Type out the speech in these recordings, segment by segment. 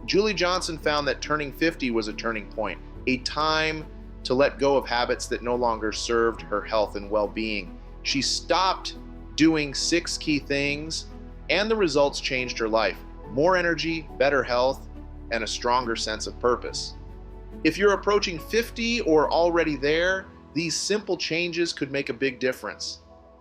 Julie Johnson found that turning 50 was a turning point, a time to let go of habits that no longer served her health and well-being. She stopped doing 6 key things, and the results changed her life. More energy, better health, and a stronger sense of purpose. If you're approaching 50 or already there, these simple changes could make a big difference.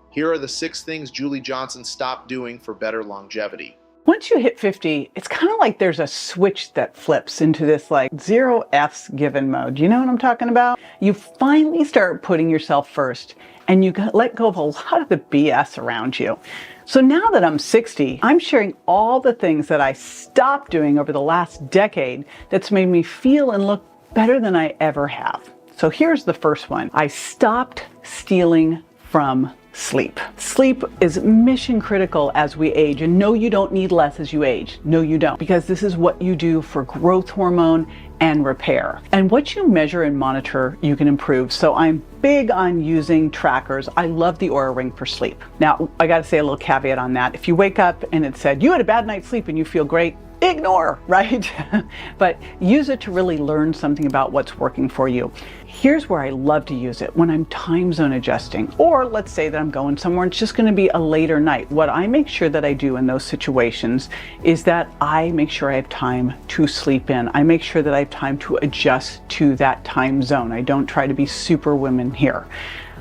Here are the 6 things Julie Johnson stopped doing for better longevity. Once you hit 50, it's kind of like there's a switch that flips into this like 0 F's given mode. You know what I'm talking about? You finally start putting yourself first, and you let go of a lot of the BS around you. So now that I'm 60, I'm sharing all the things that I stopped doing over the last decade that's made me feel and look better than I ever have. So here's the first one. I stopped stealing from sleep. Sleep is mission critical as we age, and no, you don't need less as you age. No, you don't, because this is what you do for growth hormone and repair. And what you measure and monitor, you can improve. So I'm big on using trackers. I love the Oura Ring for sleep. Now, I got to say a little caveat on that. If you wake up and it said you had a bad night's sleep and you feel great, ignore, right? But use it to really learn something about what's working for you. Here's where I love to use it: when I'm time zone adjusting, or let's say that I'm going somewhere and it's just going to be a later night. What I make sure that I do in those situations is that I make sure I have time to sleep in. I make sure that I have time to adjust to that time zone. I don't try to be superwoman here.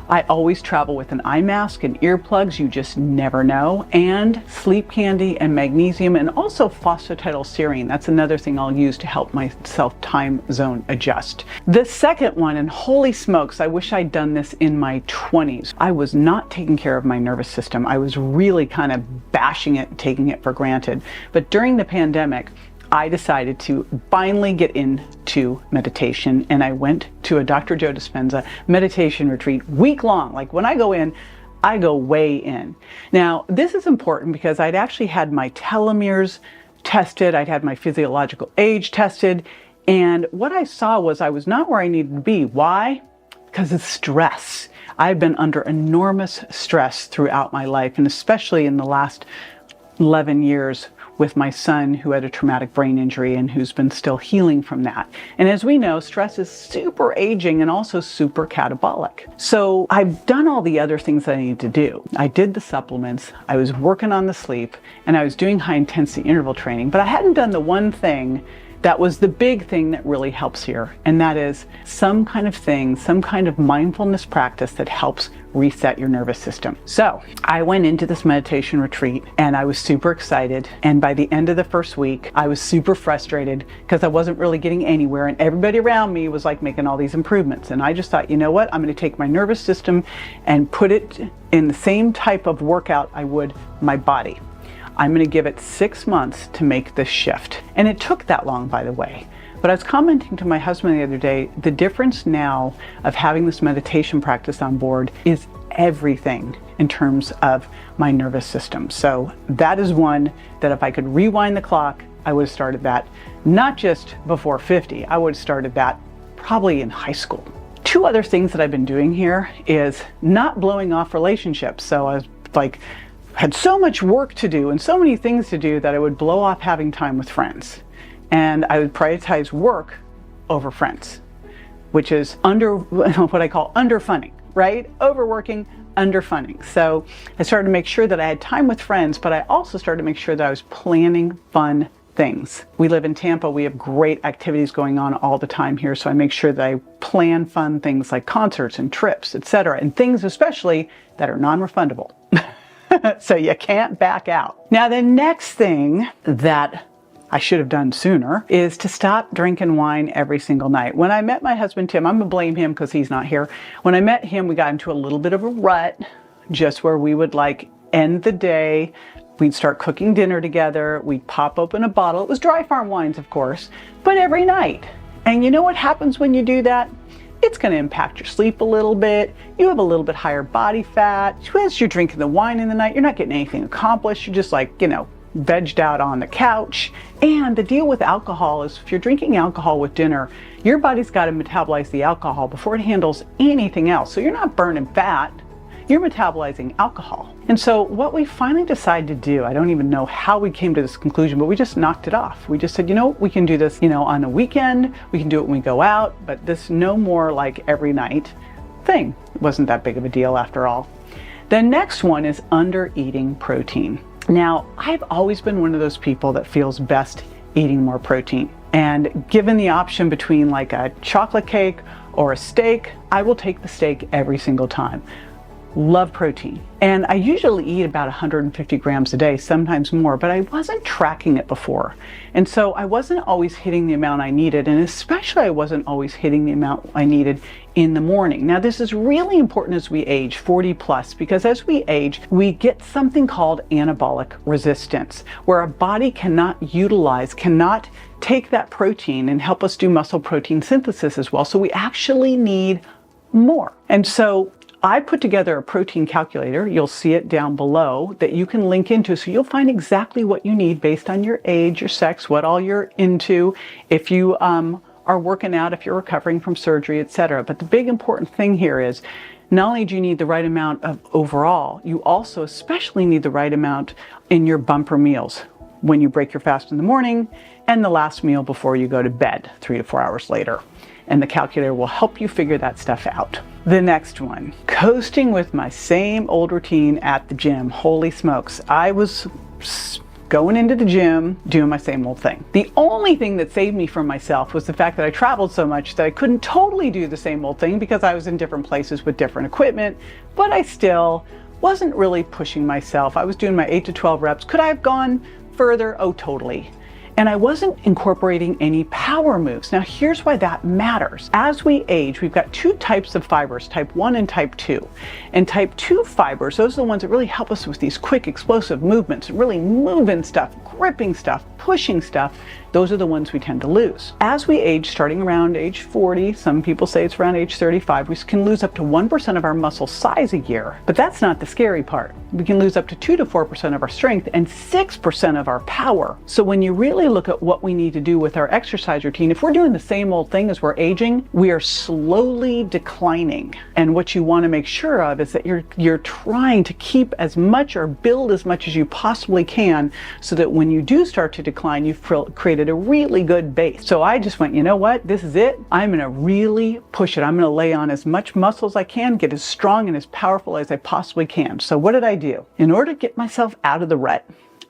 I always travel with an eye mask and earplugs, you just never know, and sleep candy and magnesium, and also phosphatidylserine. That's another thing I'll use to help myself time zone adjust. The second one, and holy smokes, I wish I'd done this in my 20s. I was not taking care of my nervous system. I was really kind of bashing it and taking it for granted. But during the pandemic, I decided to finally get into meditation, and I went to a Dr. Joe Dispenza meditation retreat, week long. Like when I go in, I go way in. Now, this is important because I'd actually had my telomeres tested, I'd had my physiological age tested, and what I saw was I was not where I needed to be. Why? Because of stress. I've been under enormous stress throughout my life, and especially in the last 11 years with my son, who had a traumatic brain injury and who's been still healing from that. And as we know, stress is super aging and also super catabolic. So I've done all the other things that I need to do. I did the supplements, I was working on the sleep, and I was doing high intensity interval training, but I hadn't done the one thing that was the big thing that really helps here, and that is some kind of mindfulness practice that helps reset your nervous system. So I went into this meditation retreat and I was super excited, and by the end of the first week I was super frustrated because I wasn't really getting anywhere, and everybody around me was like making all these improvements, and I just thought, you know what, I'm going to take my nervous system and put it in the same type of workout I would my body. I'm going to give it 6 months to make this shift. And it took that long, by the way. But I was commenting to my husband the other day, the difference now of having this meditation practice on board is everything in terms of my nervous system. So that is one that if I could rewind the clock, I would have started that not just before 50, I would have started that probably in high school. 2 other things that I've been doing here is not blowing off relationships. So I was like, had so much work to do and so many things to do that I would blow off having time with friends. And I would prioritize work over friends, which is what I call underfunding, right? Overworking, underfunding. So I started to make sure that I had time with friends, but I also started to make sure that I was planning fun things. We live in Tampa, we have great activities going on all the time here, so I make sure that I plan fun things like concerts and trips, etc., and things especially that are non-refundable. So you can't back out. Now, the next thing that I should have done sooner is to stop drinking wine every single night. When I met my husband, Tim, I'm gonna blame him because he's not here. When I met him, we got into a little bit of a rut, just where we would like end the day. We'd start cooking dinner together. We'd pop open a bottle. It was Dry Farm wines, of course, but every night. And you know what happens when you do that? It's going to impact your sleep a little bit. You have a little bit higher body fat. As you're drinking the wine in the night, you're not getting anything accomplished. You're just like, vegged out on the couch. And the deal with alcohol is if you're drinking alcohol with dinner, your body's got to metabolize the alcohol before it handles anything else. So you're not burning fat. you're metabolizing alcohol. And so what we finally decided to do, I don't even know how we came to this conclusion, but we just knocked it off. We just said, we can do this, on a weekend, we can do it when we go out, but this no more like every night thing. It wasn't that big of a deal after all. The next one is under eating protein. Now, I've always been one of those people that feels best eating more protein. And given the option between like a chocolate cake or a steak, I will take the steak every single time. Love protein. And I usually eat about 150 grams a day, sometimes more, but I wasn't tracking it before. And so I wasn't always hitting the amount I needed, and especially I wasn't always hitting the amount I needed in the morning. Now this is really important as we age, 40 plus, because as we age, we get something called anabolic resistance, where our body cannot take that protein and help us do muscle protein synthesis as well. So we actually need more. And so I put together a protein calculator, you'll see it down below, that you can link into, so you'll find exactly what you need based on your age, your sex, what all you're into, if you are working out, if you're recovering from surgery, etc. But the big important thing here is not only do you need the right amount of overall, you also especially need the right amount in your bumper meals when you break your fast in the morning and the last meal before you go to bed 3 to 4 hours later. And the calculator will help you figure that stuff out. The next one, coasting with my same old routine at the gym. Holy smokes, I was going into the gym, doing my same old thing. The only thing that saved me from myself was the fact that I traveled so much that I couldn't totally do the same old thing because I was in different places with different equipment, but I still wasn't really pushing myself. I was doing my 8 to 12 reps. Could I have gone further? Oh, totally. And I wasn't incorporating any power moves. Now here's why that matters. As we age, we've got two types of fibers, type 1 and type 2. And type 2 fibers, those are the ones that really help us with these quick explosive movements, really moving stuff, gripping stuff, pushing stuff. Those are the ones we tend to lose. As we age, starting around age 40, some people say it's around age 35, we can lose up to 1% of our muscle size a year. But that's not the scary part. We can lose up to 2 to 4% of our strength and 6% of our power. So when you really look at what we need to do with our exercise routine, if we're doing the same old thing as we're aging, we are slowly declining. And what you want to make sure of is that you're trying to keep as much or build as much as you possibly can so that when you do start to decline, you've created a really good base. So I just went, you know what, this is it. I'm going to really push it. I'm going to lay on as much muscle as I can, get as strong and as powerful as I possibly can. So what did I do? In order to get myself out of the rut,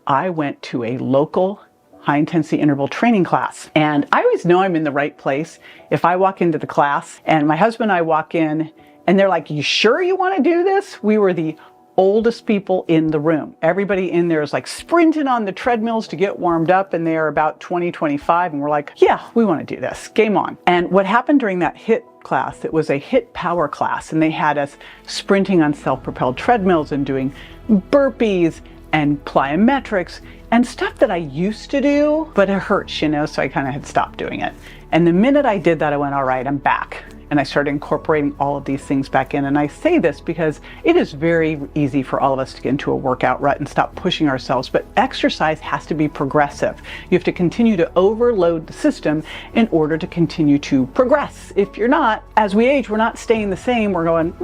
I went to a local high-intensity interval training class. And I always know I'm in the right place if I walk into the class and my husband and I walk in and they're like, you sure you want to do this? We were the oldest people in the room. Everybody in there is like sprinting on the treadmills to get warmed up, and they are about 20, 25, and we're like, yeah, we want to do this. Game on. And what happened during that HIIT class, it was a HIIT power class, and they had us sprinting on self-propelled treadmills and doing burpees and plyometrics and stuff that I used to do, but it hurts, so I kind of had stopped doing it. And the minute I did that, I went, all right, I'm back. And I started incorporating all of these things back in. And I say this because it is very easy for all of us to get into a workout rut and stop pushing ourselves, but exercise has to be progressive. You have to continue to overload the system in order to continue to progress. If you're not, as we age, we're not staying the same, we're going,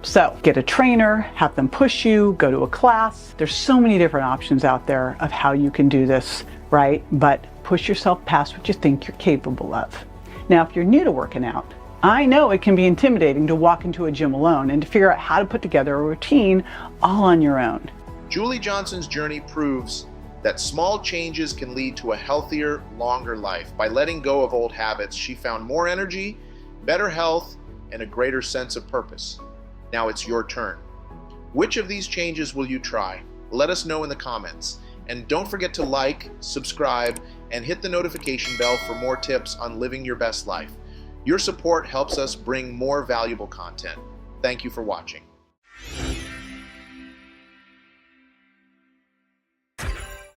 so get a trainer, have them push you, go to a class. There's so many different options out there of how you can do this, right? But push yourself past what you think you're capable of. Now, if you're new to working out, I know it can be intimidating to walk into a gym alone and to figure out how to put together a routine all on your own. Julie Johnson's journey proves that small changes can lead to a healthier, longer life. By letting go of old habits, she found more energy, better health, and a greater sense of purpose. Now it's your turn. Which of these changes will you try? Let us know in the comments. And don't forget to like, subscribe, and hit the notification bell for more tips on living your best life. Your support helps us bring more valuable content. Thank you for watching.